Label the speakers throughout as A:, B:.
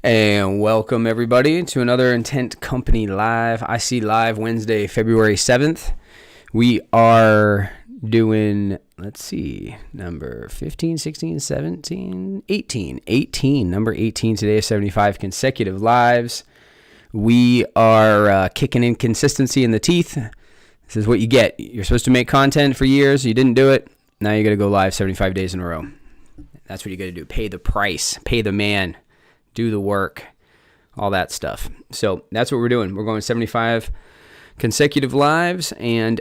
A: And welcome everybody to another Intent Company Live. I see live Wednesday, February 7th. We are doing, number 15, 16, 17, 18. 18, number 18 today of 75 consecutive lives. We are kicking in consistency in the teeth. This is what you get. You're supposed to make content for years. You didn't do it. Now you got to go live 75 days in a row. That's what you got to do. Pay the price. Pay the man. Do the work, all that stuff. So that's what we're doing. We're going 75 consecutive lives, and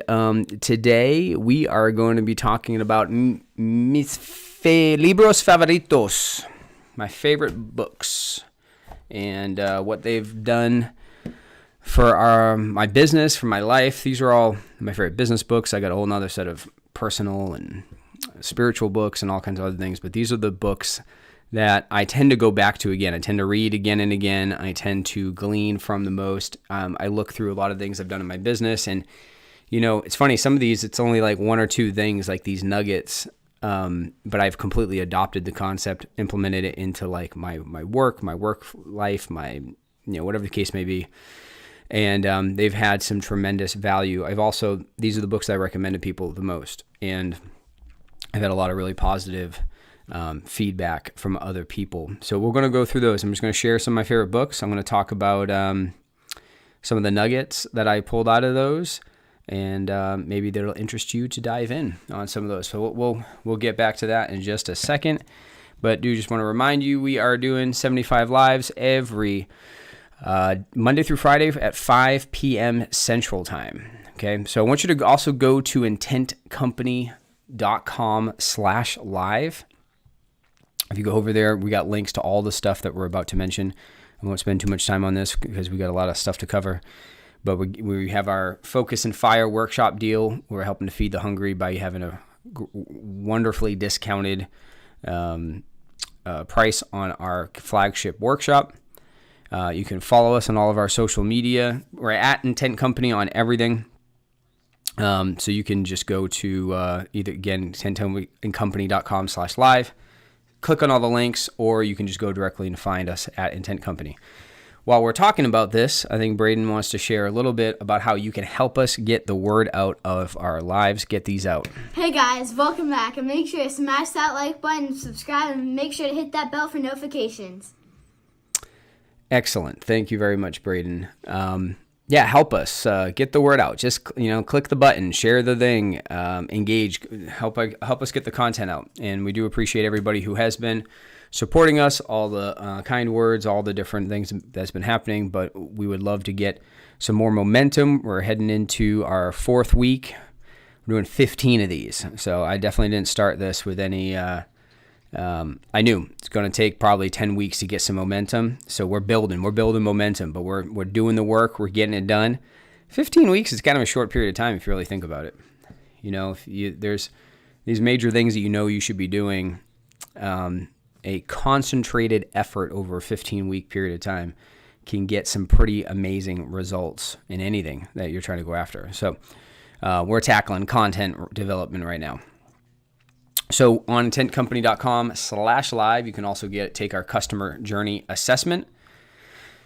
A: today we are going to be talking about mis libros favoritos, my favorite books, and what they've done for my business, for my life. These are all my favorite business books. I got a whole nother set of personal and spiritual books and all kinds of other things, but these are the books that I tend to go back to again. I tend to read again and again. I tend to glean from the most. I look through a lot of things I've done in my business, and it's funny. Some of these, it's only like one or two things, like these nuggets. But I've completely adopted the concept, implemented it into like my work life, my whatever the case may be, and they've had some tremendous value. These are the books I recommend to people the most, and I've had a lot of really positive feedback from other people. So we're going to go through those. I'm just going to share some of my favorite books. I'm going to talk about some of the nuggets that I pulled out of those, and maybe that'll interest you to dive in on some of those. So we'll get back to that in just a second. But do just want to remind you, we are doing 75 lives every Monday through Friday at 5 p.m. Central Time. Okay, so I want you to also go to intentcompany.com/live. If you go over there, we got links to all the stuff that we're about to mention. I won't spend too much time on this because we got a lot of stuff to cover. But we have our Focus and Fire workshop deal. We're helping to feed the hungry by having a wonderfully discounted price on our flagship workshop. You can follow us on all of our social media. We're at Intent Company on everything. So you can just go to either, again, intentcompany.com/live. Click on all the links, or you can just go directly and find us at Intent Company. While we're talking about this, I think Braden wants to share a little bit about how you can help us get the word out of our lives, get these out.
B: Hey guys, welcome back, and make sure to smash that like button, subscribe, and make sure to hit that bell for notifications.
A: Excellent. Thank you very much, Braden. Help us get the word out. Just click the button, share the thing, engage, help us get the content out. And we do appreciate everybody who has been supporting us, all the kind words, all the different things that's been happening. But we would love to get some more momentum. We're heading into our 4th week. We're doing 15 of these, so I definitely didn't start this with any. I knew it's going to take probably 10 weeks to get some momentum. So we're building momentum, but we're doing the work. We're getting it done. 15 weeks is kind of a short period of time if you really think about it. There's these major things that you should be doing. A concentrated effort over a 15-week period of time can get some pretty amazing results in anything that you're trying to go after. So we're tackling content development right now. So on intentcompany.com/live, you can also take our customer journey assessment.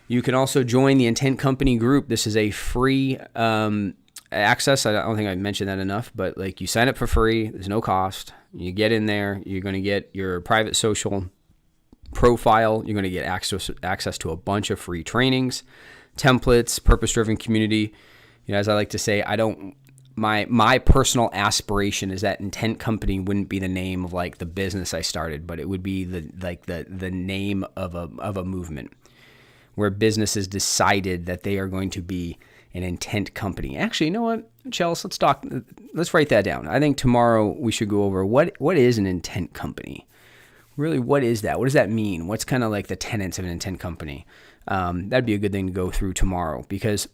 A: You can also join the Intent Company group. This is a free access. I don't think I mentioned that enough, but you sign up for free. There's no cost. You get in there. You're going to get your private social profile. You're going to get access to a bunch of free trainings, templates, purpose-driven community. As I like to say, My personal aspiration is that Intent Company wouldn't be the name of the business I started, but it would be the name of a movement where businesses decided that they are going to be an intent company. Actually, you know what, Chelsea, let's write that down. I think tomorrow we should go over what is an intent company. Really, what is that? What does that mean? What's kind of the tenets of an intent company? That'd be a good thing to go through tomorrow because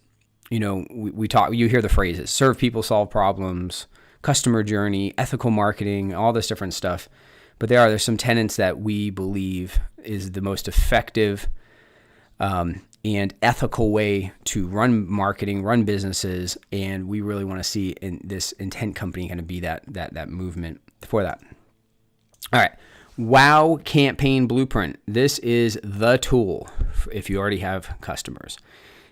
A: we talk, you hear the phrases, serve people, solve problems, customer journey, ethical marketing, all this different stuff. But there's some tenets that we believe is the most effective and ethical way to run marketing, run businesses. And we really want to see in this Intent Company kind of be that movement for that. All right. Wow Campaign Blueprint. This is the tool if you already have customers.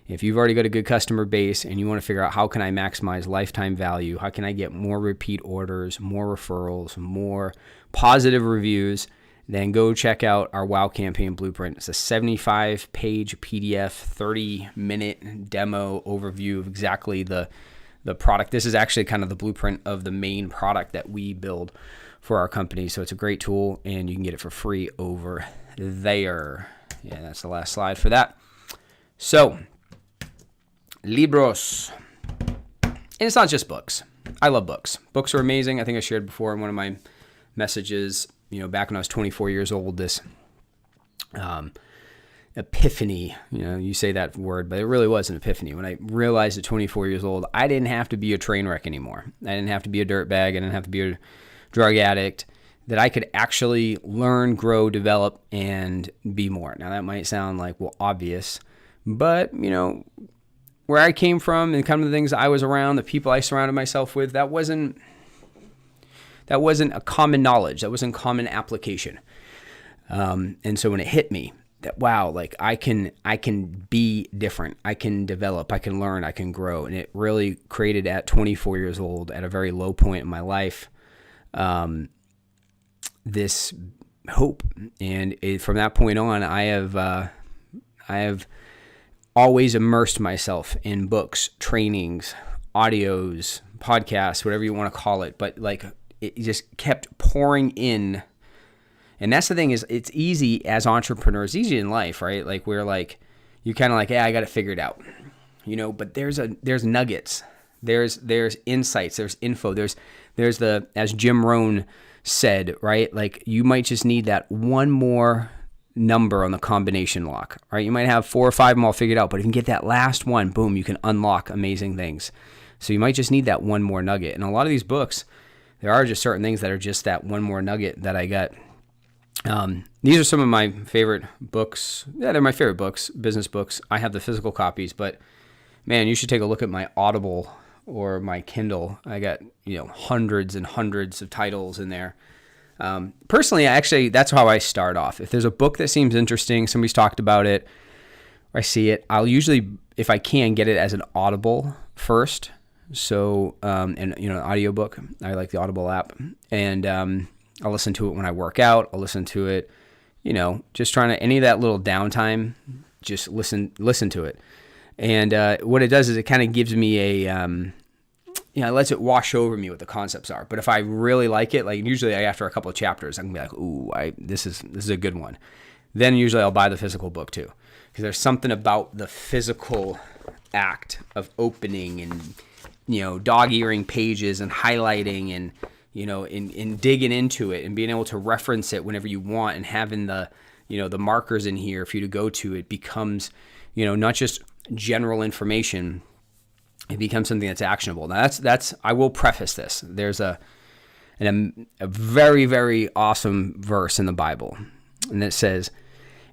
A: If you've already got a good customer base and you want to figure out how can I maximize lifetime value, how can I get more repeat orders, more referrals, more positive reviews, then go check out our Wow Campaign Blueprint. It's a 75-page PDF, 30-minute demo overview of exactly the product. This is actually kind of the blueprint of the main product that we build for our company. So it's a great tool, and you can get it for free over there. Yeah, that's the last slide for that. So, Libros. And it's not just books. I love books. Books are amazing. I think I shared before in one of my messages, back when I was 24 years old, this epiphany, you say that word, but it really was an epiphany. When I realized at 24 years old, I didn't have to be a train wreck anymore. I didn't have to be a dirtbag. I didn't have to be a drug addict, that I could actually learn, grow, develop, and be more. Now that might sound like, obvious, but where I came from and kind of the things I was around, the people I surrounded myself with, that wasn't a common knowledge. That wasn't common application. And so when it hit me that, wow, like I can be different. I can develop, I can learn, I can grow. And it really created at 24 years old, at a very low point in my life, this hope. And from that point on, I have always immersed myself in books, trainings, audios, podcasts, whatever you want to call it. But like, it just kept pouring in. And that's the thing, is it's easy as entrepreneurs, easy in life, right? Like we're like, you're kind of like, I got it figured out, but there's nuggets, there's insights, there's info, there's the, as Jim Rohn said, right? Like you might just need that one more number on the combination lock, right? You might have 4 or 5 of them all figured out, but if you can get that last one, boom, you can unlock amazing things. So you might just need that one more nugget. And a lot of these books, there are just certain things that are just that one more nugget that I got. These are some of my favorite books. Yeah, they're my favorite books, business books. I have the physical copies, but man, you should take a look at my Audible or my Kindle. I got, hundreds and hundreds of titles in there. Personally, that's how I start off. If there's a book that seems interesting, somebody's talked about it, or I see it, I'll usually, if I can, get it as an Audible first. So, an audiobook. I like the Audible app. And I'll listen to it when I work out. I'll listen to it, just trying to, any of that little downtime, just listen to it. And what it does is it kind of gives me it lets it wash over me what the concepts are. But if I really like it, like usually after a couple of chapters, I'm going to be like, ooh, this is a good one. Then usually I'll buy the physical book too. Because there's something about the physical act of opening and, dog-earing pages and highlighting and, in digging into it and being able to reference it whenever you want, and having the, the markers in here for you to go to, it becomes, not just general information, it becomes something that's actionable. Now that's I will preface this. There's a very, very awesome verse in the Bible, and it says,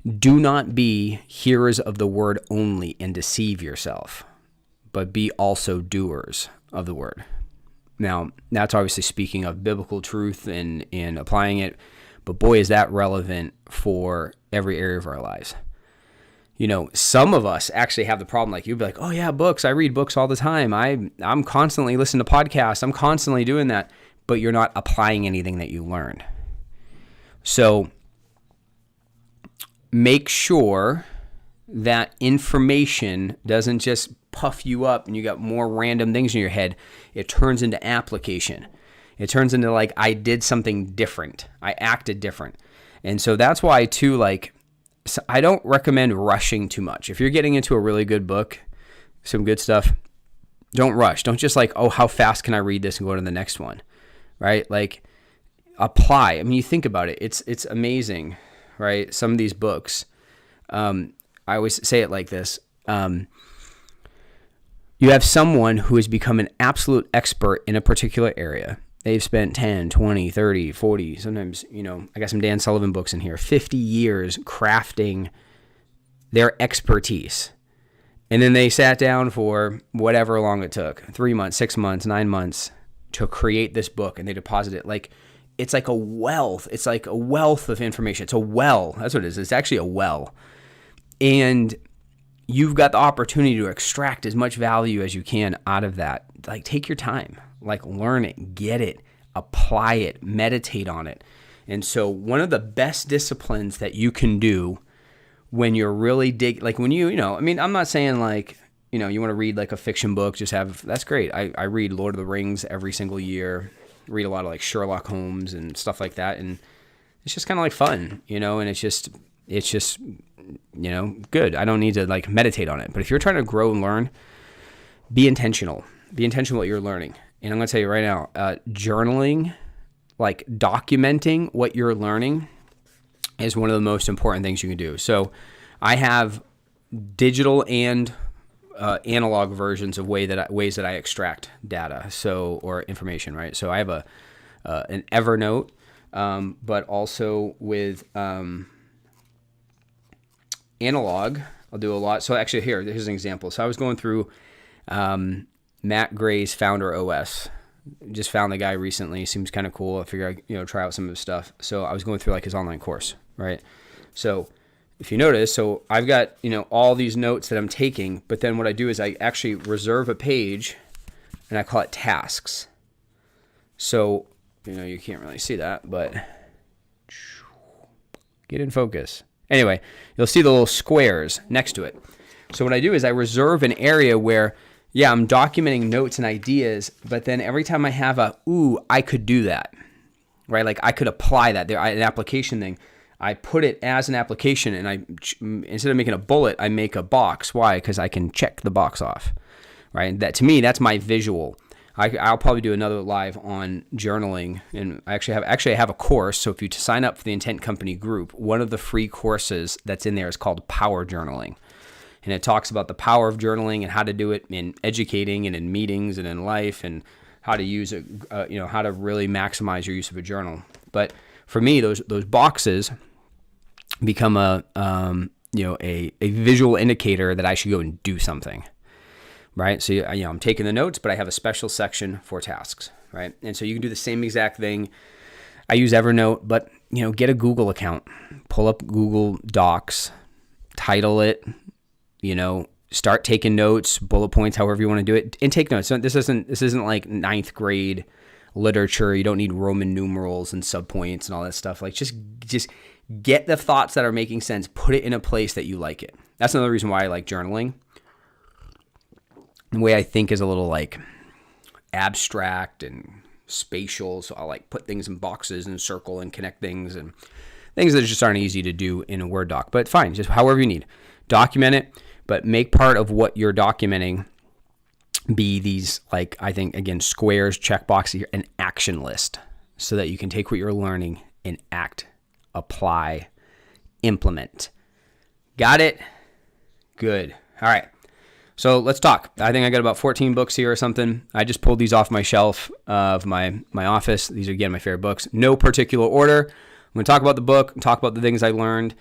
A: "Do not be hearers of the word only and deceive yourself, but be also doers of the word." Now, that's obviously speaking of biblical truth and applying it, but boy, is that relevant for every area of our lives. Some of us actually have the problem, like you'd be like, oh yeah, books, I read books all the time. I'm constantly listening to podcasts. I'm constantly doing that, but you're not applying anything that you learned. So make sure that information doesn't just puff you up and you got more random things in your head. It turns into application. It turns into like, I did something different. I acted different. And so that's why too, like, so I don't recommend rushing too much. If you're getting into a really good book, some good stuff, don't rush. Don't just like, oh, how fast can I read this and go to the next one, right? Like, apply. I mean, you think about it. It's amazing, right? Some of these books, I always say it like this. You have someone who has become an absolute expert in a particular area. They've spent 10, 20, 30, 40, sometimes, I got some Dan Sullivan books in here, 50 years crafting their expertise. And then they sat down for whatever long it took, 3 months, 6 months, 9 months to create this book, and they deposited it. Like, it's like a wealth. It's like a wealth of information. It's a well. That's what it is. It's actually a well. And you've got the opportunity to extract as much value as you can out of that. Like, take your time, like, learn it, get it, apply it, meditate on it. And so one of the best disciplines that you can do when you're really like when I mean, I'm not saying like, you want to read like a fiction book, that's great. I read Lord of the Rings every single year, read a lot of like Sherlock Holmes and stuff like that. And it's just kind of like fun, and it's just, good. I don't need to like meditate on it. But if you're trying to grow and learn, be intentional. Be intentional what you're learning. And I'm going to tell you right now, journaling, like documenting what you're learning, is one of the most important things you can do. So I have digital and analog versions of ways that I extract data, or information, right? So I have an Evernote, but also with analog, I'll do a lot. So actually here's an example. So I was going through Matt Gray's Founder OS. Just found the guy recently. Seems kind of cool. I figured I'd try out some of his stuff. So I was going through like his online course, right? So if you notice, so I've got all these notes that I'm taking, but then what I do is I actually reserve a page, and I call it tasks. So you can't really see that, but get in focus. Anyway, you'll see the little squares next to it. So what I do is I reserve an area where, I'm documenting notes and ideas, but then every time I have I could do that, right? Like I could apply that. An application thing. I put it as an application, and instead of making a bullet, I make a box. Why? Because I can check the box off, right? That, to me, that's my visual. I'll probably do another live on journaling, and I actually have a course. So if you sign up for the Intent Company group, one of the free courses that's in there is called Power Journaling. And it talks about the power of journaling and how to do it in educating and in meetings and in life, and how to use it, how to really maximize your use of a journal. But for me, those boxes become a visual indicator that I should go and do something, right? So I'm taking the notes, but I have a special section for tasks, right? And so you can do the same exact thing. I use Evernote, but get a Google account, pull up Google Docs, title it. Start taking notes, bullet points, however you want to do it, and take notes. So this isn't like ninth grade literature. You don't need Roman numerals and subpoints and all that stuff. Like just get the thoughts that are making sense, put it in a place that you like it. That's another reason why I like journaling. The way I think is a little like abstract and spatial. So I'll like put things in boxes and circle and connect things, and things that just aren't easy to do in a Word doc. But fine, just however you need. Document it. But make part of what you're documenting be these, like, I think, again, squares, check boxes, an action list, so that you can take what you're learning and act, apply, implement. Got it? Good. All right. So let's talk. I think I got about 14 books here or something. I just pulled these off my shelf of my office. These are, again, my favorite books. No particular order. I'm going to talk about the book, talk about the things I learned.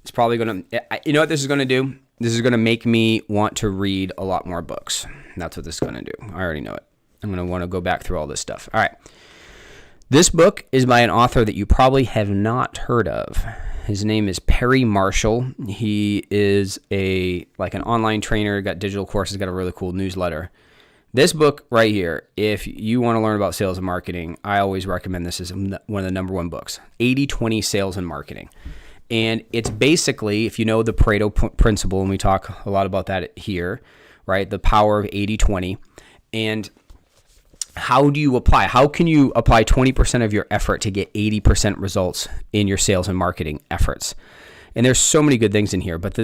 A: It's probably going to, you know what this is going to do? This is going to make me want to read a lot more books. That's what this is going to do. I already know it. I'm going to want to go back through all this stuff. All right. This book is by an author that you probably have not heard of. His name is Perry Marshall. He is an online trainer, got digital courses, got a really cool newsletter. This book right here, if you want to learn about sales and marketing, I always recommend this as one of the number one books, 80-20 Sales and Marketing. And it's basically, if you know the Pareto principle, and we talk a lot about that here, right? The power of 80-20. And how do you apply? How can you apply 20% of your effort to get 80% results in your sales and marketing efforts? And there's so many good things in here, but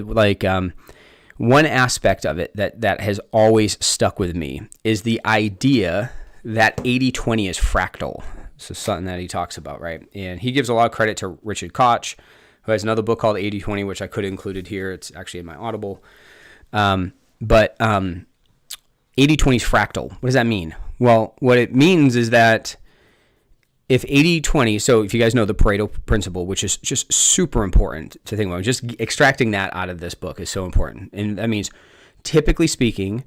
A: one aspect of it that has always stuck with me is the idea that 80-20 is fractal. So something that he talks about, right? And he gives a lot of credit to Richard Koch, who has another book called 80-20, which I could have included here. It's actually in my Audible. But 80-20 is fractal. What does that mean? Well, what it means is that if 80-20, so if you guys know the Pareto principle, which is just super important to think about, just extracting that out of this book is so important. And that means, typically speaking,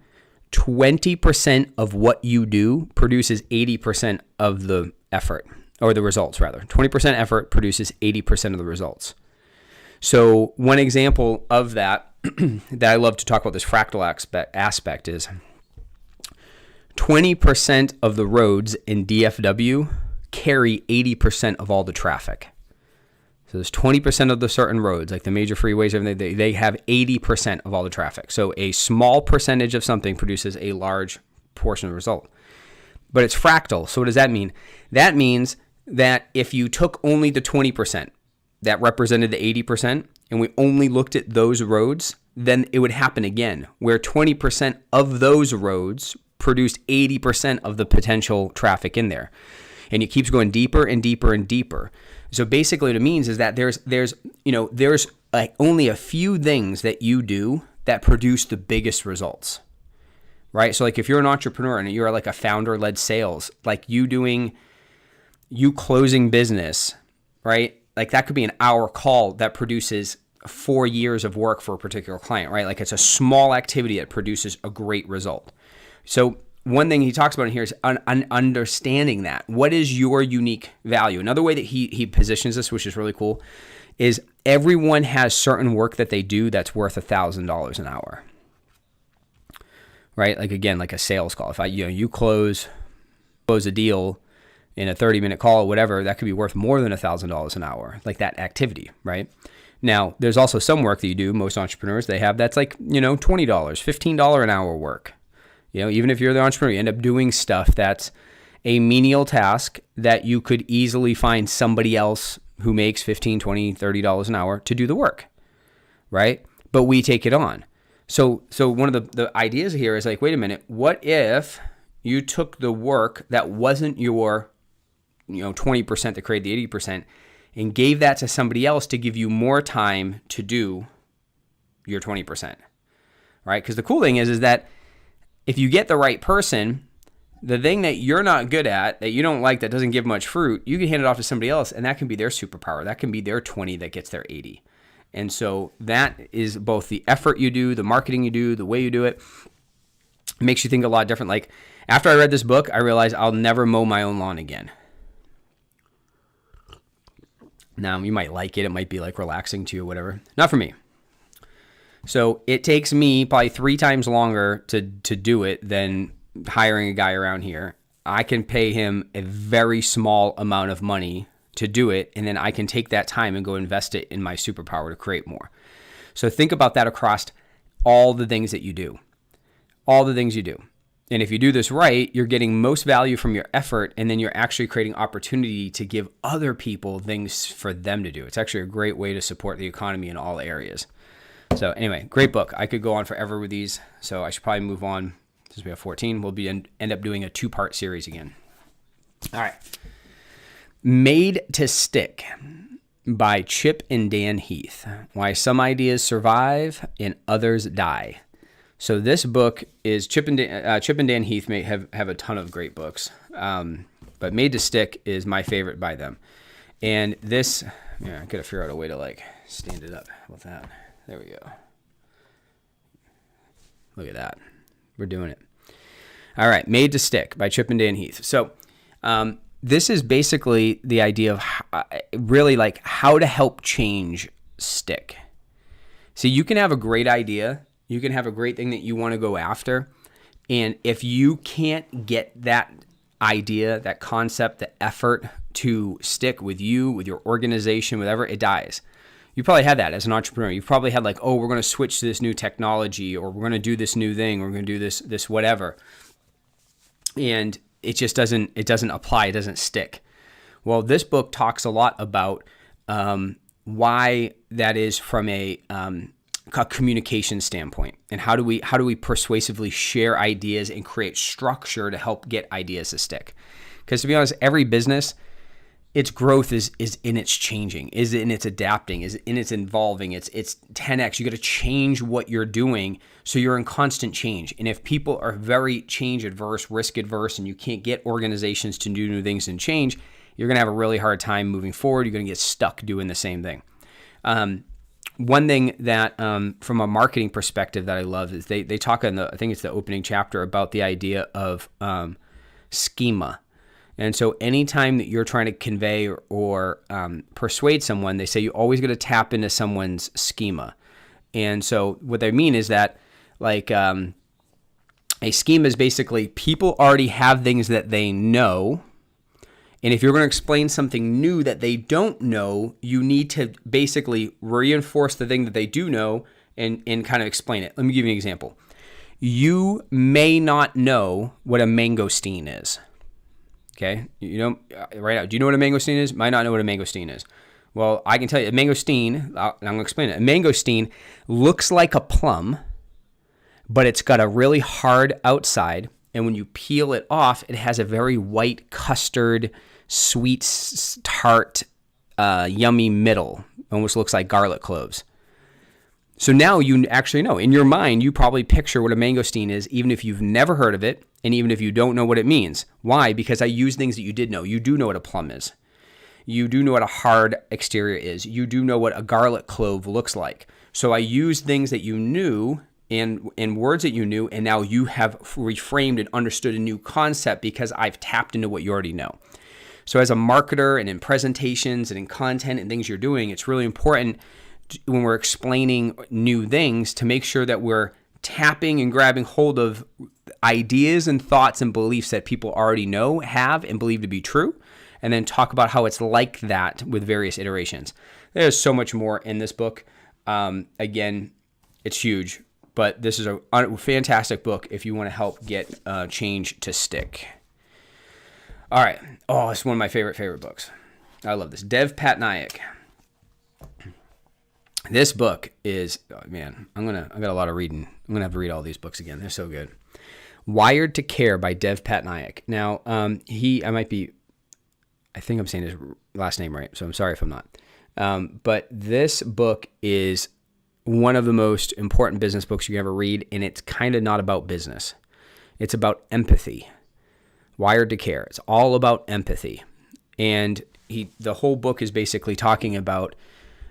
A: 20% of what you do produces 80% of the effort. or the results rather. 20% effort produces 80% of the results. So one example of that that I love to talk about, this fractal aspect, is 20% of the roads in DFW carry 80% of all the traffic. So there's 20% of the certain roads, like the major freeways, everything, they have 80% of all the traffic. So a small percentage of something produces a large portion of the result. But it's fractal. So what does that mean? That means that if you took only the 20% that represented the 80% and we only looked at those roads, then it would happen again, where 20% of those roads produced 80% of the potential traffic in there. And it keeps going deeper and deeper and deeper. So basically what it means is that there's like only a few things that you do that produce the biggest results, right? So like if you're an entrepreneur and you're like a founder-led sales, like you closing business, right? Like that could be an hour call that produces 4 years of work for a particular client, right? Like it's a small activity that produces a great result. So one thing he talks about in here is understanding that. What is your unique value? Another way that he positions this, which is really cool, is everyone has certain work that they do that's worth $1,000 an hour, right? Like again, like a sales call. If you close a deal in a 30-minute call or whatever, that could be worth more than $1,000 an hour, like that activity, right? Now, there's also some work that you do, most entrepreneurs, they have that's like, $20, $15 an hour work. Even if you're the entrepreneur, you end up doing stuff that's a menial task that you could easily find somebody else who makes $15, $20, $30 an hour to do the work, right? But we take it on. So one of the ideas here is like, wait a minute, what if you took the work that wasn't your 20% that created the 80% and gave that to somebody else to give you more time to do your 20%, right? Because the cool thing is that if you get the right person, the thing that you're not good at, that you don't like, that doesn't give much fruit, you can hand it off to somebody else, and that can be their superpower. That can be their 20 that gets their 80. And so that is both the effort you do, the marketing you do, the way you do it. It makes you think a lot different. Like after I read this book, I realized I'll never mow my own lawn again. Now, you might like it. It might be like relaxing to you or whatever. Not for me. So it takes me probably 3 times longer to do it than hiring a guy around here. I can pay him a very small amount of money to do it, and then I can take that time and go invest it in my superpower to create more. So think about that across all the things that you do. All the things you do. And if you do this right, you're getting most value from your effort, and then you're actually creating opportunity to give other people things for them to do. It's actually a great way to support the economy in all areas. So anyway, great book. I could go on forever with these, so I should probably move on. Since we have 14, we'll end up doing a 2-part series again. All right. Made to Stick by Chip and Dan Heath. Why some ideas survive and others die. So this book is Chip and Dan Heath have a ton of great books, but Made to Stick is my favorite by them. And this, I gotta figure out a way to like stand it up. How about that? There we go. Look at that. We're doing it. All right. Made to Stick by Chip and Dan Heath. So this is basically the idea of really like how to help change stick. See, you can have a great idea. You can have a great thing that you want to go after. And if you can't get that idea, that concept, the effort to stick with you, with your organization, whatever, it dies. You probably had that as an entrepreneur. You've probably had like, oh, we're going to switch to this new technology, or we're going to do this new thing, or we're going to do this whatever. And it just doesn't apply. It doesn't stick. Well, this book talks a lot about why that is from a communication standpoint, and how do we persuasively share ideas and create structure to help get ideas to stick. Because to be honest, every business, its growth is in its changing, is in its adapting, is in its evolving, it's 10x. You got to change what you're doing, so you're in constant change. And if people are very change adverse, risk adverse, and you can't get organizations to do new things and change, you're going to have a really hard time moving forward. You're going to get stuck doing the same thing. One thing that from a marketing perspective that I love is they talk in I think it's the opening chapter about the idea of schema. And so anytime that you're trying to convey or persuade someone, they say you always got to tap into someone's schema. And so what they mean is that like a schema is basically people already have things that they know. And if you're going to explain something new that they don't know, you need to basically reinforce the thing that they do know and kind of explain it. Let me give you an example. You may not know what a mangosteen is. Okay? You know, right now, do you know what a mangosteen is? Might not know what a mangosteen is. Well, I can tell you, a mangosteen, I'm going to explain it. A mangosteen looks like a plum, but it's got a really hard outside. And when you peel it off, it has a very white custard, sweet, tart, yummy middle. Almost looks like garlic cloves. So now you actually know. In your mind, you probably picture what a mangosteen is, even if you've never heard of it, and even if you don't know what it means. Why? Because I use things that you did know. You do know what a plum is. You do know what a hard exterior is. You do know what a garlic clove looks like. So I use things that you knew and words that you knew, and now you have reframed and understood a new concept because I've tapped into what you already know. So as a marketer and in presentations and in content and things you're doing, it's really important when we're explaining new things to make sure that we're tapping and grabbing hold of ideas and thoughts and beliefs that people already know, have, and believe to be true, and then talk about how it's like that with various iterations. There's so much more in this book. Again, it's huge, but this is a fantastic book if you want to help get change to stick. All right. Oh, it's one of my favorite books. I love this. Dev Patnaik. This book is, oh man, I got a lot of reading. I'm going to have to read all these books again. They're so good. Wired to Care by Dev Patnaik. Now, I think I'm saying his last name right, so I'm sorry if I'm not. But this book is one of the most important business books you can ever read, and it's kind of not about business. It's about empathy. Wired to Care. It's all about empathy. And the whole book is basically talking about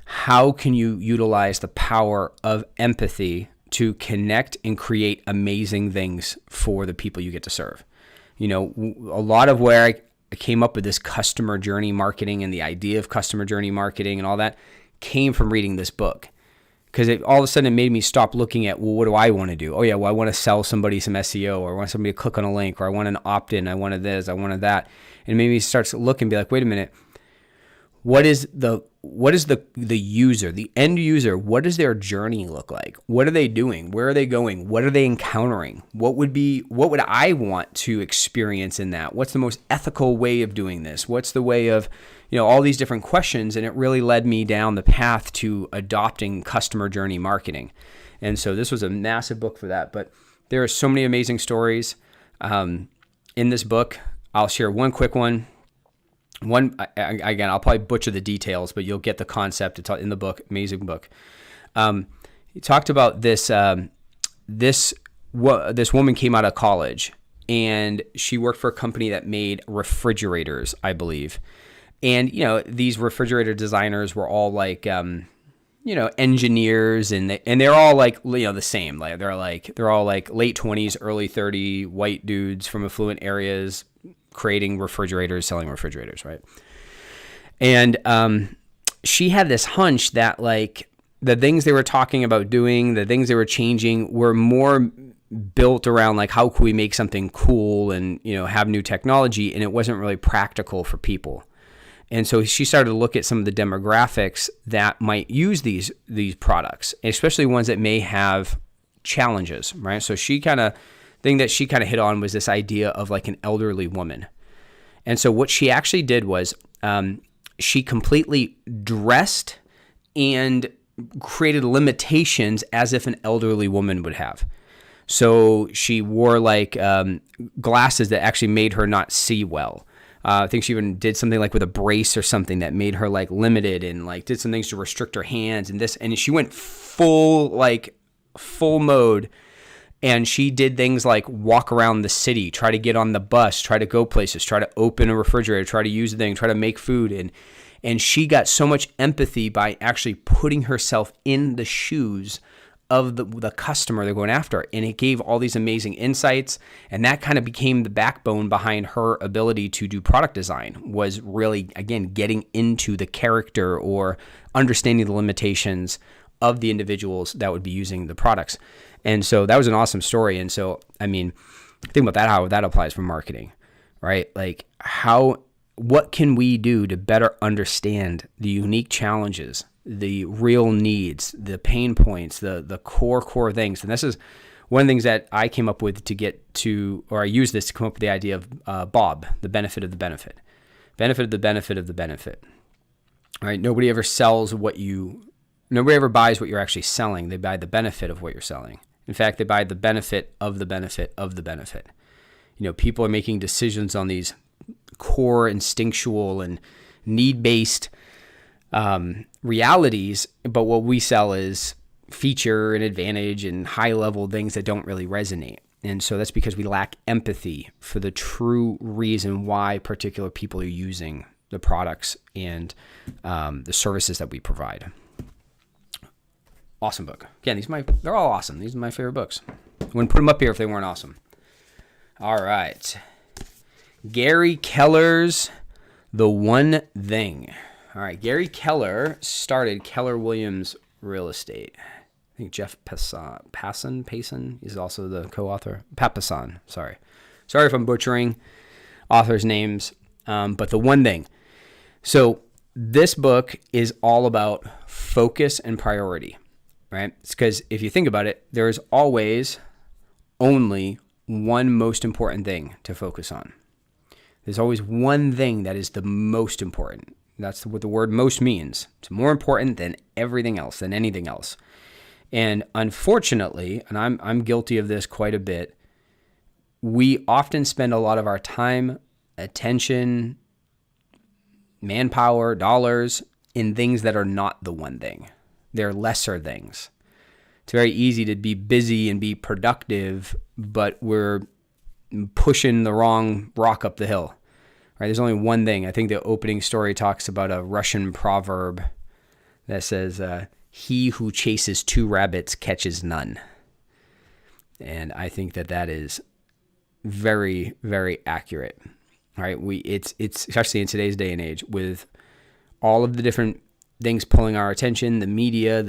A: how can you utilize the power of empathy to connect and create amazing things for the people you get to serve. You know, a lot of where I came up with this customer journey marketing and the idea of customer journey marketing and all that came from reading this book. Because all of a sudden it made me stop looking at, well, what do I want to do? Oh yeah, well, I want to sell somebody some SEO, or I want somebody to click on a link, or I want an opt-in, I wanted this, I wanted that. And it made me start to look and be like, wait a minute, what is the user, the end user, what does their journey look like? What are they doing? Where are they going? What are they encountering? What would I want to experience in that? What's the most ethical way of doing this? What's the way of, all these different questions? And it really led me down the path to adopting customer journey marketing. And so this was a massive book for that. But there are so many amazing stories in this book. I'll share one quick one. Again, I'll probably butcher the details, but you'll get the concept. It's in the book. Amazing book. He talked about this. This woman came out of college, and she worked for a company that made refrigerators, I believe. And these refrigerator designers were all like, engineers, and they're all like, the same. Like they're all like late 20s, early 30 white dudes from affluent areas, creating refrigerators, selling refrigerators, right? And she had this hunch that like the things they were talking about doing, the things they were changing were more built around like how could we make something cool and have new technology, and it wasn't really practical for people. And so she started to look at some of the demographics that might use these products, especially ones that may have challenges, right? So thing that she kind of hit on was this idea of like an elderly woman. And so what she actually did was she completely dressed and created limitations as if an elderly woman would have. So she wore like glasses that actually made her not see well. I think she even did something like with a brace or something that made her like limited, and like did some things to restrict her hands and she went full mode. And she did things like walk around the city, try to get on the bus, try to go places, try to open a refrigerator, try to use the thing, try to make food. And she got so much empathy by actually putting herself in the shoes of the customer they're going after. And it gave all these amazing insights. And that kind of became the backbone behind her ability to do product design, was really, again, getting into the character or understanding the limitations of the individuals that would be using the products. And so that was an awesome story. And so, I mean, think about that, how that applies for marketing, right? Like what can we do to better understand the unique challenges, the real needs, the pain points, the core things. And this is one of the things that I came up with to get to, or I use this to come up with the idea of Bob, the benefit of the benefit. Benefit of the benefit of the benefit. All right. Nobody ever buys what you're actually selling. They buy the benefit of what you're selling. In fact, they buy the benefit of the benefit of the benefit. People are making decisions on these core instinctual and need-based realities, but what we sell is feature and advantage and high-level things that don't really resonate. And so that's because we lack empathy for the true reason why particular people are using the products and the services that we provide. Awesome book. Again, they're all awesome. These are my favorite books. I wouldn't put them up here if they weren't awesome. All right. Gary Keller's The One Thing. All right. Gary Keller started Keller Williams Real Estate. I think Jeff Passan is also the co-author. Papasan, sorry. Sorry if I'm butchering authors' names, but The One Thing. So this book is all about focus and priority, right? It's because if you think about it, there's always only one most important thing to focus on. There's always one thing that is the most important. That's what the word most means. It's more important than everything else, than anything else. And unfortunately, and I'm guilty of this quite a bit, we often spend a lot of our time, attention, manpower, dollars in things that are not the one thing. They're lesser things. It's very easy to be busy and be productive, but we're pushing the wrong rock up the hill. Right? There's only one thing. I think the opening story talks about a Russian proverb that says, he who chases two rabbits catches none. And I think that is very, very accurate. All right, it's especially in today's day and age with all of the different things pulling our attention, the media,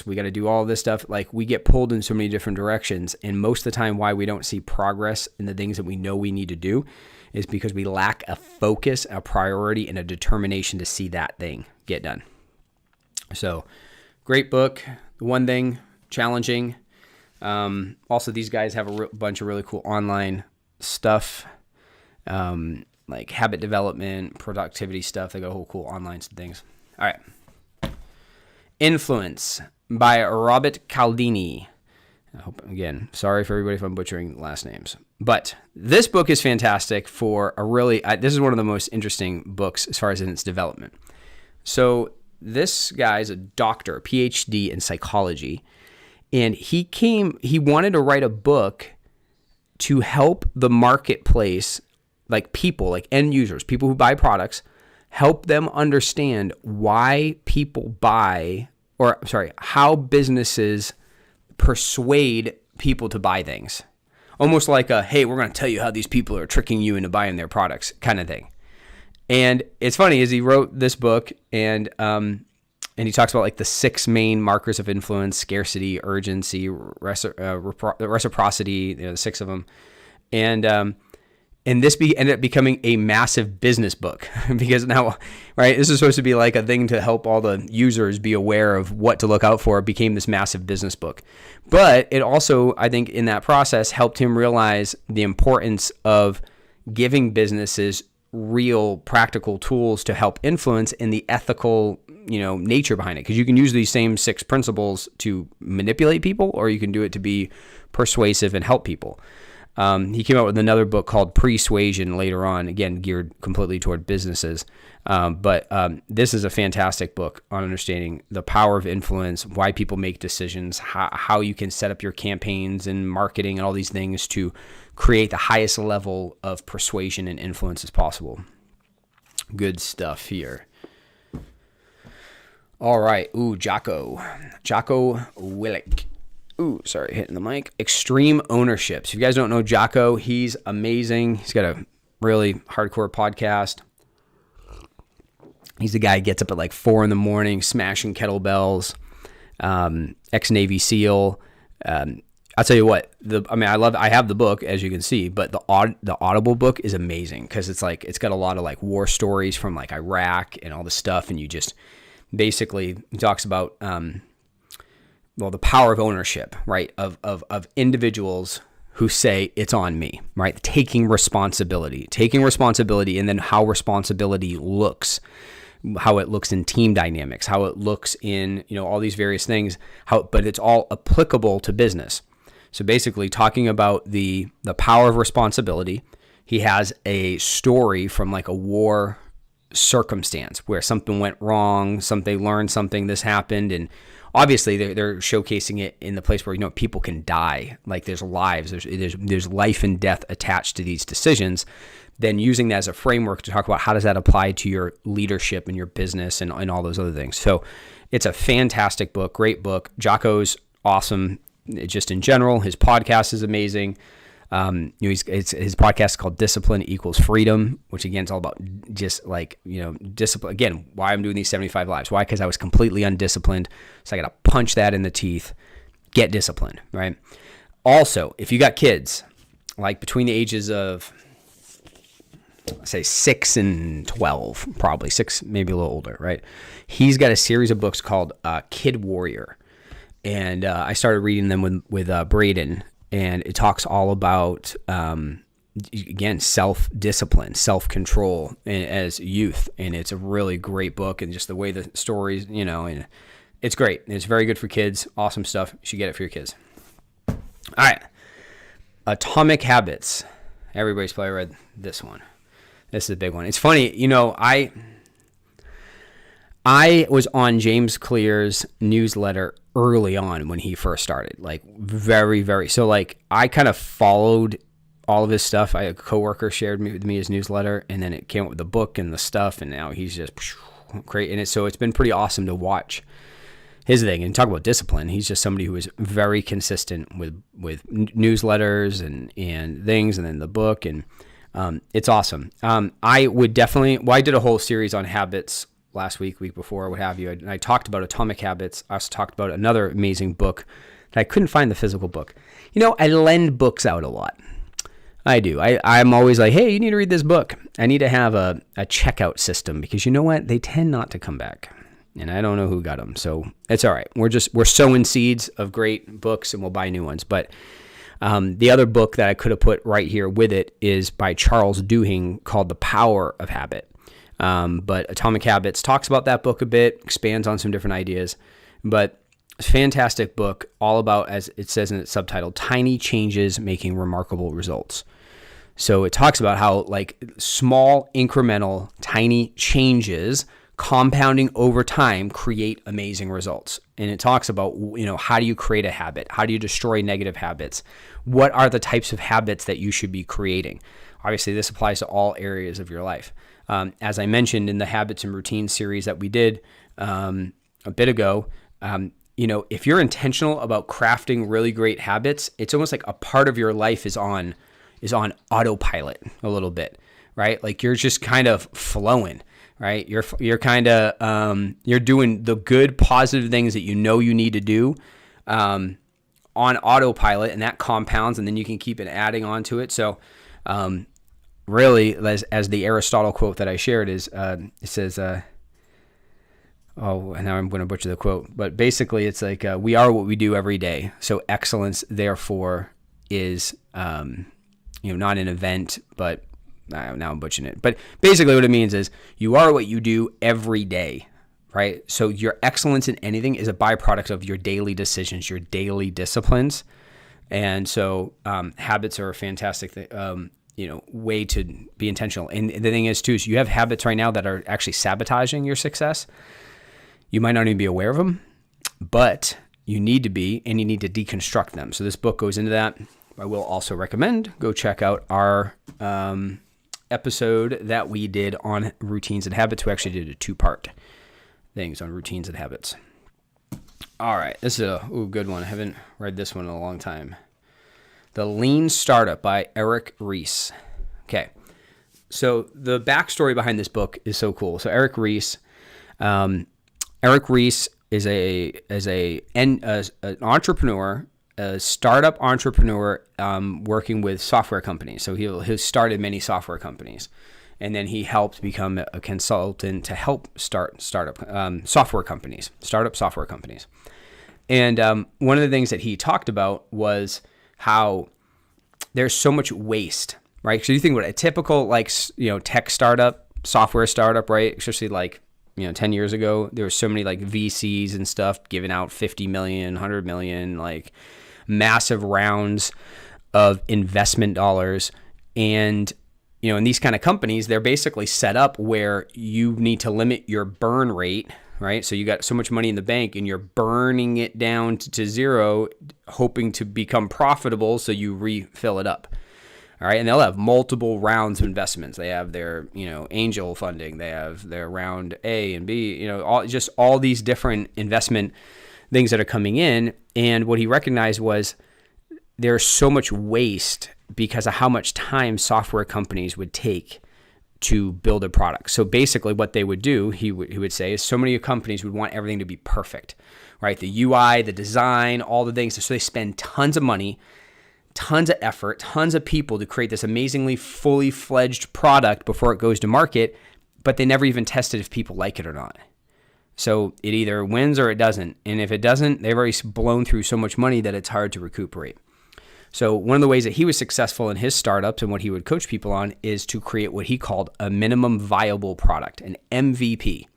A: we got to do all this stuff. Like, we get pulled in so many different directions. And most of the time why we don't see progress in the things that we know we need to do is because we lack a focus, a priority, and a determination to see that thing get done. So, great book. One Thing, challenging. Also, these guys have a bunch of really cool online stuff, like habit development, productivity stuff. They got a whole cool online things. All right. Influence by Robert Cialdini. I hope, again, sorry for everybody if I'm butchering last names. But this book is fantastic for this is one of the most interesting books as far as in its development. So this guy's a doctor, PhD in psychology, and he wanted to write a book to help the marketplace, like people, like end users, people who buy products, help them understand why people how businesses persuade people to buy things. Almost like hey, we're going to tell you how these people are tricking you into buying their products kind of thing. And it's funny, as he wrote this book and he talks about like the 6 main markers of influence: scarcity, urgency, reciprocity, the 6 of them. And this ended up becoming a massive business book because now, right, this is supposed to be like a thing to help all the users be aware of what to look out for. It became this massive business book. But it also, I think, in that process, helped him realize the importance of giving businesses real practical tools to help influence and the ethical, nature behind it. Because you can use these same 6 principles to manipulate people, or you can do it to be persuasive and help people. He came out with another book called Persuasion later on, again, geared completely toward businesses. But this is a fantastic book on understanding the power of influence, why people make decisions, how you can set up your campaigns and marketing and all these things to create the highest level of persuasion and influence as possible. Good stuff here. All right. Jocko Willink. Hitting the mic. Extreme Ownership. So if you guys don't know Jocko, he's amazing. He's got a really hardcore podcast. He's the guy who gets up at like 4 a.m, smashing kettlebells, ex-Navy SEAL. I'll tell you what, I have the book, as you can see, but the Audible book is amazing because it's got a lot of like war stories from like Iraq and all this stuff. And you just basically talks about, the power of ownership, right? Of individuals who say it's on me, right? Taking responsibility, and then how responsibility looks, how it looks in team dynamics, how it looks in, all these various things, but it's all applicable to business. So basically talking about the power of responsibility. He has a story from like a war circumstance where something went wrong, they learned something, this happened, and obviously they're showcasing it in the place where people can die, like there's lives, there's life and death attached to these decisions. Then using that as a framework to talk about how does that apply to your leadership and your business and all those other things. So it's a fantastic book, great book. Jocko's awesome, just in general. His podcast is amazing. His podcast is called Discipline Equals Freedom, which again is all about just like, discipline. Again, why I'm doing these 75 lives. Why? Because I was completely undisciplined. So I got to punch that in the teeth, get disciplined, right? Also, if you got kids, like between the ages of, say 6 and 12, probably 6, maybe a little older, right? He's got a series of books called Kid Warrior. And I started reading them with Braden, and it talks all about, again, self-discipline, self-control as youth. And it's a really great book, and just the way the stories, and it's great. It's very good for kids. Awesome stuff. You should get it for your kids. All right. Atomic Habits. Everybody's probably read this one. This is a big one. It's funny, I was on James Clear's newsletter early on when he first started, like very, very. So like I kind of followed all of his stuff. A coworker shared with me his newsletter, and then it came up with the book and the stuff, and now he's just great in it. So it's been pretty awesome to watch his thing. And talk about discipline. He's just somebody who is very consistent with newsletters and things, and then the book, and it's awesome. I would definitely. I did a whole series on habits last week before, what have you, and I talked about Atomic Habits. I also talked about another amazing book that I couldn't find the physical book. I lend books out a lot. I do. I'm always like, hey, you need to read this book. I need to have a checkout system, because you know what? They tend not to come back, and I don't know who got them. So it's all right. We're sowing seeds of great books, and we'll buy new ones. But the other book that I could have put right here with it is by Charles Duhigg, called The Power of Habit. But Atomic Habits talks about that book a bit, expands on some different ideas, but it's a fantastic book, all about, as it says in its subtitle, tiny changes making remarkable results. So it talks about how like small, incremental, tiny changes compounding over time create amazing results. And it talks about, how do you create a habit? How do you destroy negative habits? What are the types of habits that you should be creating? Obviously, this applies to all areas of your life. As I mentioned in the Habits and Routines series that we did a bit ago, if you're intentional about crafting really great habits, it's almost like a part of your life is on autopilot a little bit, right? Like you're just kind of flowing, right? You're kind of you're doing the good, positive things that you need to do on autopilot, and that compounds, and then you can keep adding on to it. So really, as the Aristotle quote that I shared is, it says, now I'm going to butcher the quote, but basically it's like, we are what we do every day. So excellence, therefore, is, not an event, but now I'm butchering it. But basically what it means is you are what you do every day, right? So your excellence in anything is a byproduct of your daily decisions, your daily disciplines. And so habits are a fantastic thing. Way to be intentional. And the thing is too, is you have habits right now that are actually sabotaging your success. You might not even be aware of them, but you need to be, and you need to deconstruct them. So this book goes into that. I will also recommend go check out our episode that we did on routines and habits. We actually did a 2-part things on routines and habits. All right. This is a good one. I haven't read this one in a long time. The Lean Startup by Eric Ries. Okay. So the backstory behind this book is so cool. So Eric Ries is an entrepreneur, a startup entrepreneur, working with software companies. So he started many software companies, and then he helped become a consultant to help start startup software companies. And one of the things that he talked about was how there's so much waste, right? So you think about a typical tech startup, software startup, right? Especially 10 years ago, there were so many VCs and stuff giving out 50 million, 100 million, massive rounds of investment dollars. And, in these kind of companies, they're basically set up where you need to limit your burn rate, right? So you got so much money in the bank and you're burning it down to zero, hoping to become profitable. So you refill it up. All right. And they'll have multiple rounds of investments. They have their, angel funding. They have their round A and B, all these different investment things that are coming in. And what he recognized was there's so much waste because of how much time software companies would take to build a product. So basically what they would do, he would say, is so many companies would want everything to be perfect, right? The UI, the design, all the things. So they spend tons of money, tons of effort, tons of people to create this amazingly fully fledged product before it goes to market, but they never even tested if people like it or not. So it either wins or it doesn't. And if it doesn't, they've already blown through so much money that it's hard to recuperate. So one of the ways that he was successful in his startups and what he would coach people on is to create what he called a minimum viable product, an MVP.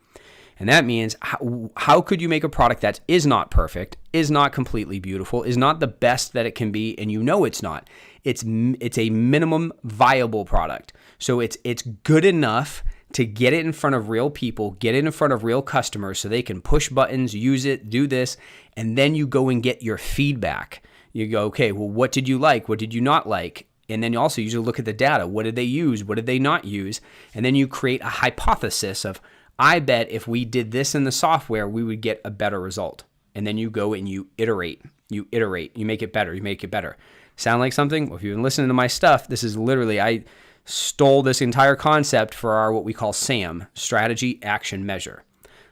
A: And that means how could you make a product that is not perfect, is not completely beautiful, is not the best that it can be, and it's not. It's a minimum viable product. So it's good enough to get it in front of real people, get it in front of real customers so they can push buttons, use it, do this, and then you go and get your feedback. You go, okay, well, what did you like? What did you not like? And then you also usually look at the data. What did they use? What did they not use? And then you create a hypothesis of, I bet if we did this in the software, we would get a better result. And then you go and you iterate, you make it better, Sound like something? Well, if you've been listening to my stuff, this is literally, I stole this entire concept for our, what we call SAM, strategy, action, measure.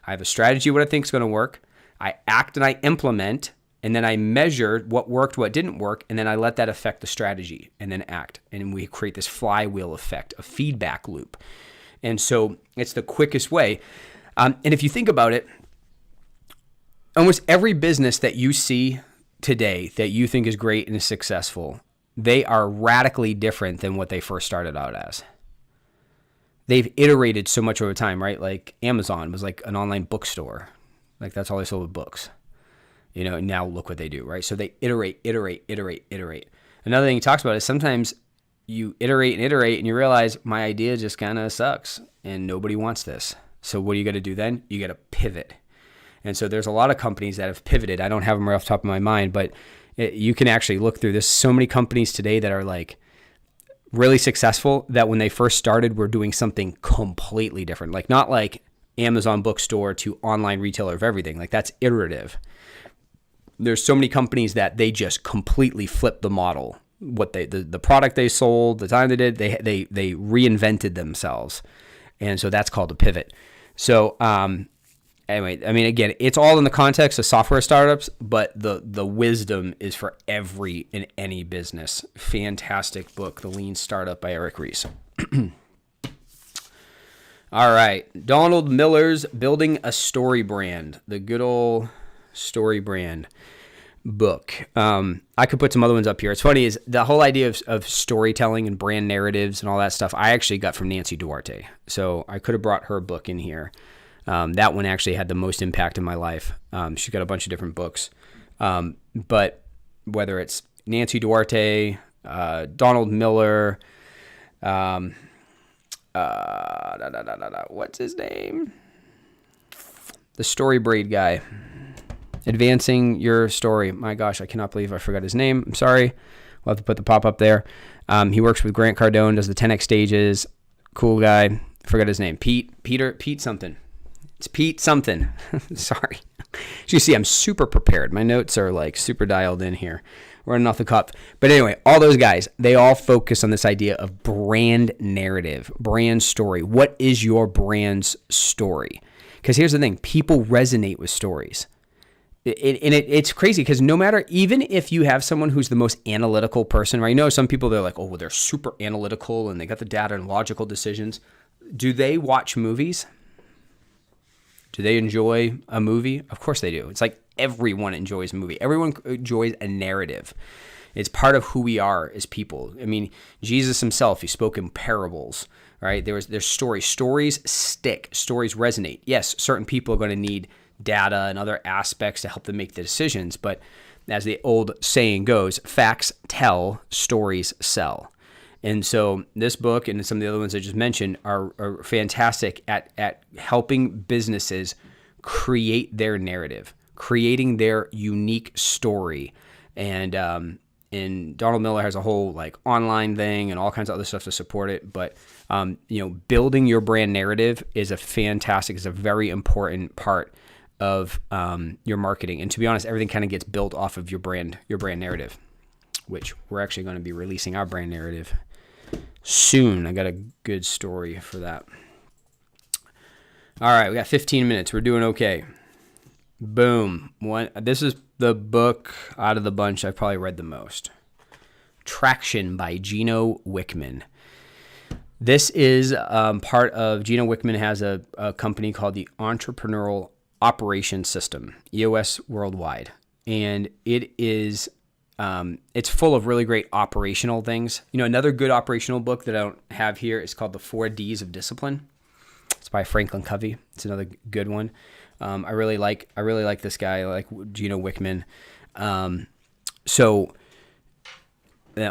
A: I have a strategy, what I think is going to work. I act and I implement, and then I measure what worked, what didn't work, and then I let that affect the strategy and then act. And we create this flywheel effect, a feedback loop. And so it's the quickest way. And if you think about it, almost every business that you see today that you think is great and is successful, they are radically different than what they first started out as. They've iterated so much over time, right? Like Amazon was like an online bookstore. Like that's all they sold, books. Now look what they do, right? So they iterate. Another thing he talks about is sometimes you iterate and you realize my idea just kind of sucks and nobody wants this. So what do you got to do then? You got to pivot. And so there's a lot of companies that have pivoted. I don't have them right off the top of my mind, but you can actually look through this. So many companies today that are like really successful that when they first started were doing something completely different. Like not like Amazon bookstore to online retailer of everything. Like that's iterative. There's so many companies that they just completely flipped the model. What the product they sold, the time they did, they reinvented themselves. And so that's called a pivot. So anyway, I mean, again, it's all in the context of software startups, but the wisdom is for every and any business. Fantastic book, The Lean Startup by Eric Ries. All right, Donald Miller's Building a Story Brand, the good old story brand book. I could put some other ones up here. It's funny is the whole idea of storytelling and brand narratives and all that stuff I actually got from Nancy Duarte. So I could have brought her book in here. That one actually had the most impact in my life. She's got a bunch of different books. But whether it's Nancy Duarte, Donald Miller, what's his name? The Story Braid guy. Advancing Your Story. My gosh, I cannot believe I forgot his name. I'm sorry. We'll have to put the pop-up there. He works with Grant Cardone, does the 10X stages. Cool guy. Forgot his name. Pete something. It's Pete something. Sorry. As you see, I'm super prepared. My notes are like super dialed in here. Running off the cuff. But anyway, all those guys, they all focus on this idea of brand narrative, brand story. What is your brand's story? Because here's the thing. People resonate with stories. It's crazy because no matter, even if you have someone who's the most analytical person, right? You know, some people, they're like, oh, well, they're super analytical and they got the data and logical decisions. Do they watch movies? Do they enjoy a movie? Of course they do. It's like everyone enjoys a movie. Everyone enjoys a narrative. It's part of who we are as people. I mean, Jesus himself, he spoke in parables, right? There's stories. Stories stick. Stories resonate. Yes, certain people are going to need data and other aspects to help them make the decisions. But as the old saying goes, facts tell, stories sell. And so this book and some of the other ones I just mentioned are fantastic at helping businesses create their narrative, creating their unique story. And Donald Miller has a whole like online thing and all kinds of other stuff to support it. But building your brand narrative is a very important part of your marketing. And to be honest, everything kind of gets built off of your brand narrative, which we're actually going to be releasing our brand narrative soon. I got a good story for that. All right, we got 15 minutes. We're doing okay. Boom. This is the book out of the bunch I've probably read the most. Traction by Gino Wickman. This is part of, Gino Wickman has a company called the Entrepreneurial Operations System, EOS Worldwide. And it is, it's full of really great operational things. Another good operational book that I don't have here is called The 4 Ds of Discipline. It's by Franklin Covey. It's another good one. I really like this guy. I like Gino Wickman. So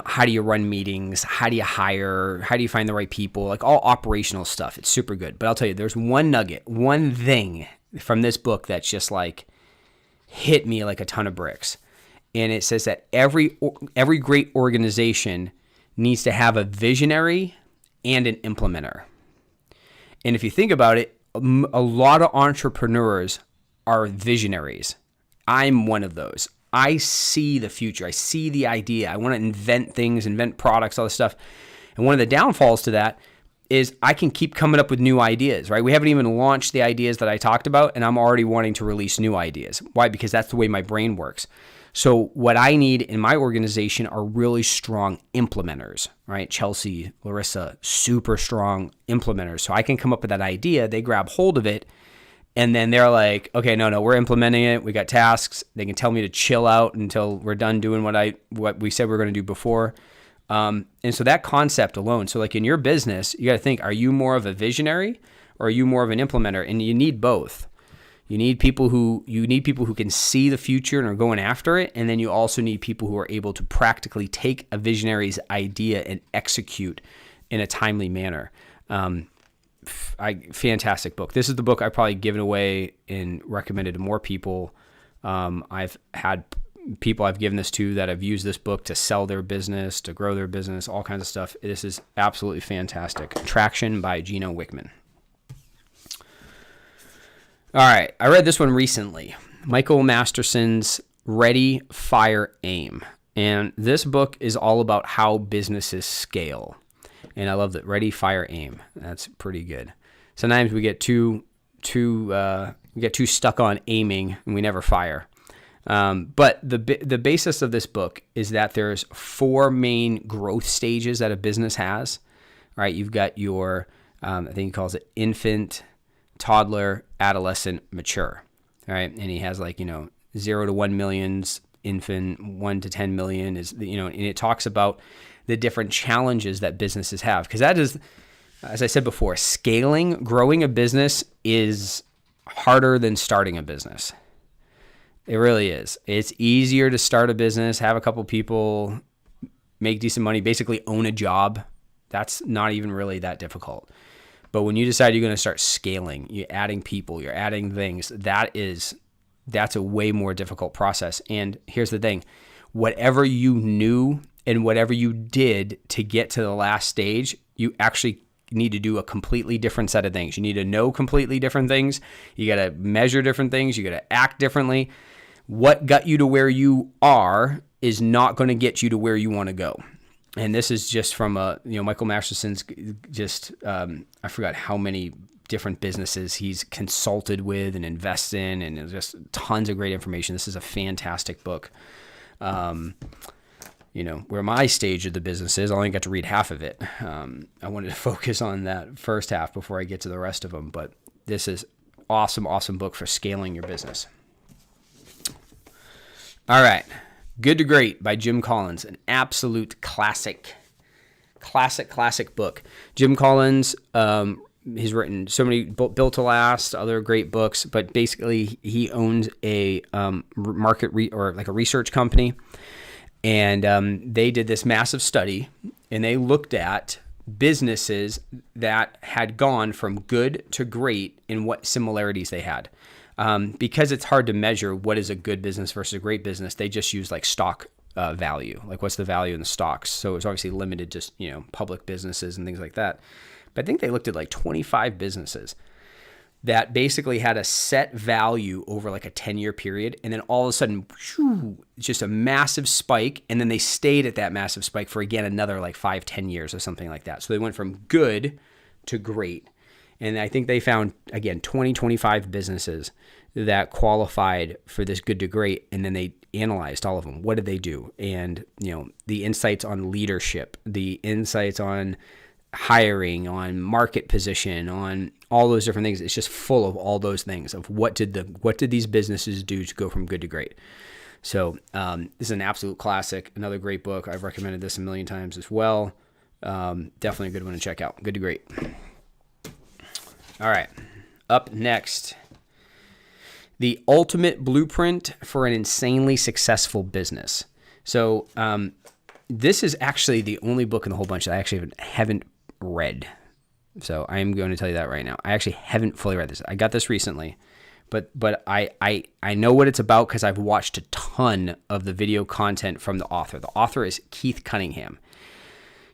A: how do you run meetings? How do you hire? How do you find the right people? Like all operational stuff. It's super good. But I'll tell you, there's one nugget, one thing from this book that's just like hit me like a ton of bricks. And it says that every great organization needs to have a visionary and an implementer. And if you think about it, a lot of entrepreneurs are visionaries. I'm one of those. I see the future. I see the idea. I want to invent things, invent products, all this stuff. And one of the downfalls to that is I can keep coming up with new ideas, right? We haven't even launched the ideas that I talked about, and I'm already wanting to release new ideas. Why? Because that's the way my brain works. So what I need in my organization are really strong implementers, right? Chelsea, Larissa, super strong implementers. So I can come up with that idea, they grab hold of it, and then they're like, okay, no, we're implementing it. We got tasks. They can tell me to chill out until we're done doing what we said we were going to do before. And so that concept alone, so like in your business, you got to think, are you more of a visionary or are you more of an implementer? And you need both. You need people who can see the future and are going after it. And then you also need people who are able to practically take a visionary's idea and execute in a timely manner. Fantastic book. This is the book I've probably given away and recommended to more people. I've had people I've given this to that have used this book to sell their business, to grow their business, all kinds of stuff. This is absolutely fantastic. Traction by Gino Wickman. All right, I read this one recently. Michael Masterson's Ready, Fire, Aim. And this book is all about how businesses scale. And I love that. Ready, Fire, Aim. That's pretty good. Sometimes we get too stuck on aiming and we never fire. But the basis of this book is that there's 4 main growth stages that a business has. Right? You've got your, I think he calls it infant, toddler, adolescent, mature. All right. And he has 0 to 1 millions, infant, 1 to 10 million is, and it talks about the different challenges that businesses have. Because that is, as I said before, growing a business is harder than starting a business. It really is. It's easier to start a business, have a couple people, make decent money, basically own a job. That's not even really that difficult. But when you decide you're going to start scaling, you're adding people, you're adding things, that's a way more difficult process. And here's the thing, whatever you knew and whatever you did to get to the last stage, you actually need to do a completely different set of things. You need to know completely different things. You got to measure different things. You got to act differently. What got you to where you are is not going to get you to where you want to go. And this is just from Michael Masterson's I forgot how many different businesses he's consulted with and invests in, and just tons of great information. This is a fantastic book. Where my stage of the business is, I only got to read half of it. I wanted to focus on that first half before I get to the rest of them. But this is awesome book for scaling your business. All right. Good to Great by Jim Collins, an absolute classic book. Jim Collins, he's written so many Built to Last, other great books, but basically he owns a a research company. And they did this massive study, and they looked at businesses that had gone from good to great and what similarities they had. Because it's hard to measure what is a good business versus a great business, they just use like stock value, like what's the value in the stocks. So it's obviously limited to public businesses and things like that. But I think they looked at like 25 businesses that basically had a set value over like a 10-year period. And then all of a sudden, just a massive spike. And then they stayed at that massive spike for, again, another like 5-10 years or something like that. So they went from good to great. And I think they found, again, 25 businesses that qualified for this good to great. And then they analyzed all of them. What did they do? And, the insights on leadership, the insights on hiring, on market position, on all those different things. It's just full of all those things of what did these businesses do to go from good to great. So this is an absolute classic, another great book. I've recommended this a million times as well. Definitely a good one to check out. Good to Great. All right, up next, The Ultimate Blueprint for an Insanely Successful Business. So this is actually the only book in the whole bunch that I actually haven't read. So I'm going to tell you that right now. I actually haven't fully read this. I got this recently, but I know what it's about because I've watched a ton of the video content from the author. The author is Keith Cunningham.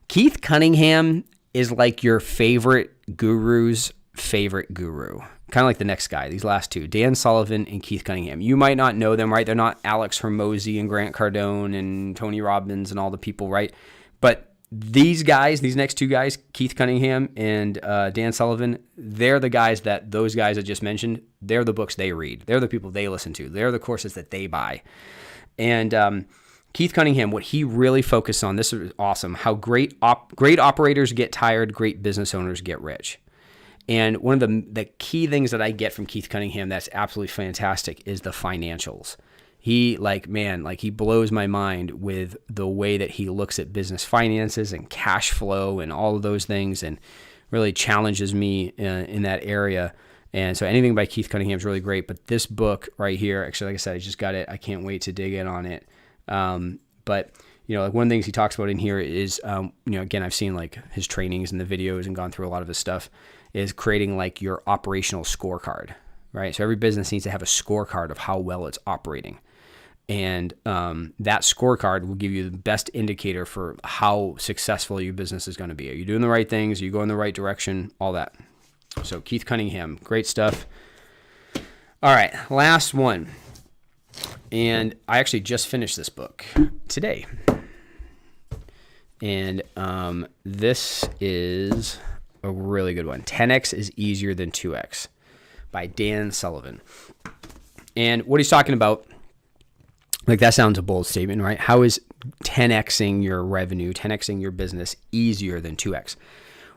A: Keith Cunningham is like your favorite guru's favorite guru. Kind of like the next guy, these last two, Dan Sullivan and Keith Cunningham. You might not know them, right? They're not Alex Hormozy and Grant Cardone and Tony Robbins and all the people, right? But these guys, these next two guys, Keith Cunningham and Dan Sullivan, they're the guys that those guys I just mentioned, they're the books they read. They're the people they listen to. They're the courses that they buy. And Keith Cunningham, what he really focused on, this is awesome, how great operators get tired, great business owners get rich. And one of the key things that I get from Keith Cunningham that's absolutely fantastic is the financials. He he blows my mind with the way that he looks at business finances and cash flow and all of those things, and really challenges me in that area. And so anything by Keith Cunningham is really great. But this book right here, actually, like I said, I just got it. I can't wait to dig in on it. But like one of the things he talks about in here is, again, I've seen like his trainings and the videos and gone through a lot of his stuff, is creating like your operational scorecard, right? So every business needs to have a scorecard of how well it's operating. And that scorecard will give you the best indicator for how successful your business is going to be. Are you doing the right things? Are you going the right direction? All that. So Keith Cunningham, great stuff. All right, last one. And I actually just finished this book today. And this is a really good one. 10X is Easier Than 2X by Dan Sullivan. And what he's talking about, like that sounds a bold statement, right? How is 10Xing your revenue, 10Xing your business easier than 2X?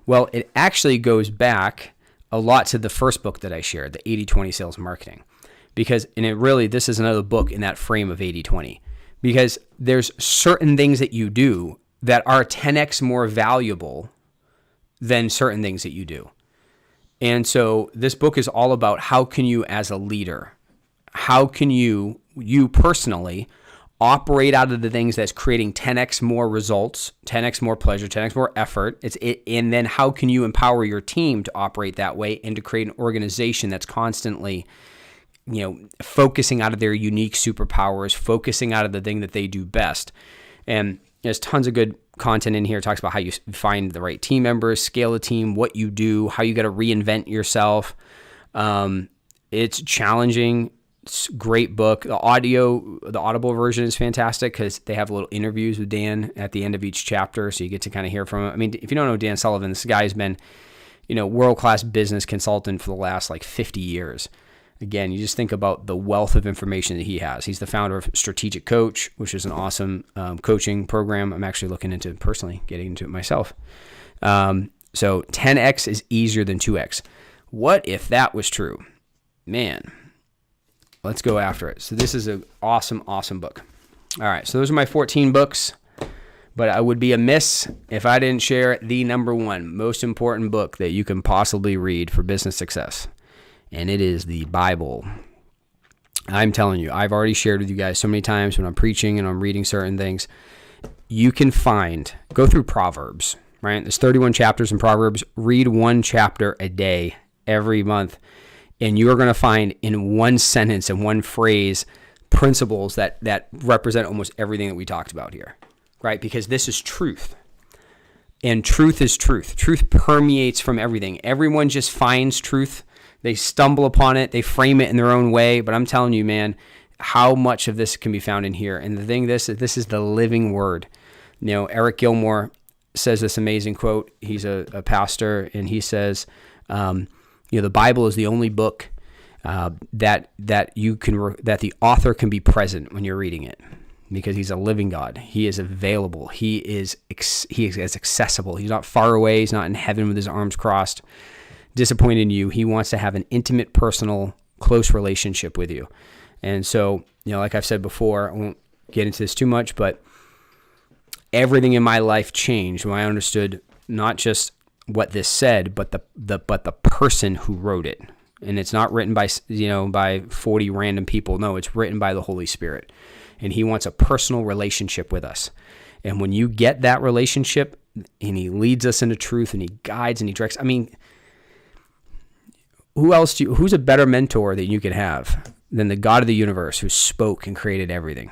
A: Well, it actually goes back a lot to the first book that I shared, the 80-20 Sales Marketing. This is another book in that frame of 80-20. Because there's certain things that you do that are 10X more valuable than certain things that you do. And so this book is all about how can you as a leader, how can you personally operate out of the things that's creating 10X more results, 10X more pleasure, 10X more effort. And then how can you empower your team to operate that way and to create an organization that's constantly, focusing out of their unique superpowers, focusing out of the thing that they do best. And there's tons of good content in here. It talks about how you find the right team members, scale a team, what you do, how you got to reinvent yourself. It's challenging. It's a great book. The Audible version is fantastic because they have little interviews with Dan at the end of each chapter, so you get to kind of hear from him. I mean, if you don't know Dan Sullivan, this guy's been, world-class business consultant for the last 50 years. Again, you just think about the wealth of information that he has. He's the founder of Strategic Coach, which is an awesome coaching program. I'm actually looking into personally getting into it myself. So 10x is easier than 2x. What if that was true? Man, let's go after it. So this is an awesome, awesome book. All right, so those are my 14 books. But I would be amiss if I didn't share the number one most important book that you can possibly read for business success. And it is the Bible. I'm telling you, I've already shared with you guys so many times when I'm preaching and I'm reading certain things. You can go through Proverbs, right? There's 31 chapters in Proverbs. Read one chapter a day every month. And you are going to find in one sentence and one phrase principles that represent almost everything that we talked about here. Right? Because this is truth. And truth is truth. Truth permeates from everything. Everyone just finds truth. They stumble upon it. They frame it in their own way. But I'm telling you, man, how much of this can be found in here. And the thing, this is the living word. Eric Gilmore says this amazing quote. He's a pastor, and he says, the Bible is the only book that the author can be present when you're reading it. Because he's a living God. He is available. He is accessible. He's not far away. He's not in heaven with his arms crossed, disappointed in you. He wants to have an intimate, personal, close relationship with you. And so, like I've said before, I won't get into this too much, but everything in my life changed when I understood not just what this said, but the person who wrote it. And it's not written by 40 random people. No, it's written by the Holy Spirit. And he wants a personal relationship with us. And when you get that relationship, and he leads us into truth, and he guides and he directs, who's a better mentor that you could have than the God of the universe who spoke and created everything?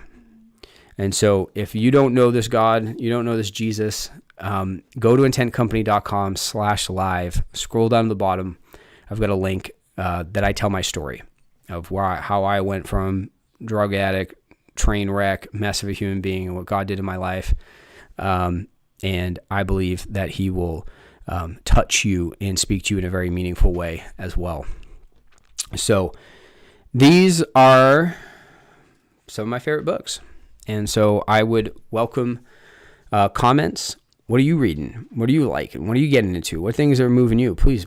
A: And so if you don't know this God, you don't know this Jesus, go to intentcompany.com/live, scroll down to the bottom. I've got a link that I tell my story of how I went from drug addict, train wreck, mess of a human being, and what God did in my life. And I believe that he will touch you and speak to you in a very meaningful way as well. So these are some of my favorite books. And so I would welcome comments. What are you reading? What are you liking? What are you getting into? What things are moving you? Please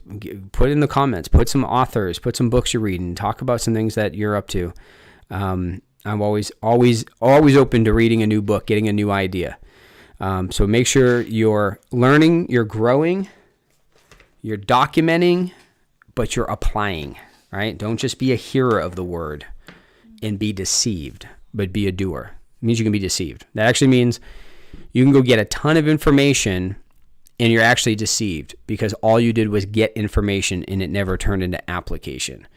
A: put it in the comments. Put some authors, put some books you're reading. Talk about some things that you're up to. I'm always open to reading a new book, getting a new idea. So make sure you're learning, you're growing, you're documenting, but you're applying, right? Don't just be a hearer of the word and be deceived, but be a doer. It means you can be deceived. That actually means you can go get a ton of information and you're actually deceived because all you did was get information and it never turned into application.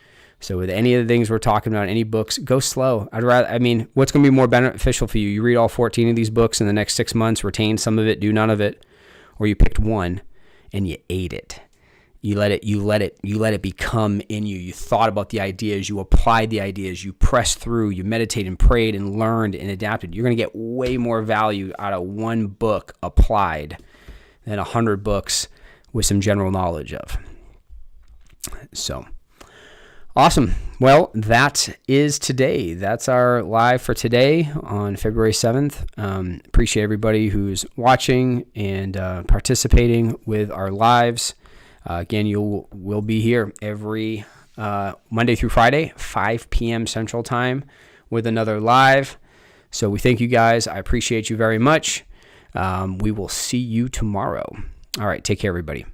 A: So with any of the things we're talking about, any books, go slow. What's going to be more beneficial for you? You read all 14 of these books in the next 6 months, retain some of it, do none of it, or you picked one and you ate it. You let it become in you. You thought about the ideas, you applied the ideas, you pressed through, you meditated and prayed and learned and adapted. You're going to get way more value out of one book applied than 100 books with some general knowledge of. So awesome. Well, that is today. That's our live for today on February 7th. Appreciate everybody who's watching and participating with our lives. Again, we'll be here every Monday through Friday, 5 p.m. Central Time with another live. So we thank you guys. I appreciate you very much. We will see you tomorrow. All right. Take care, everybody.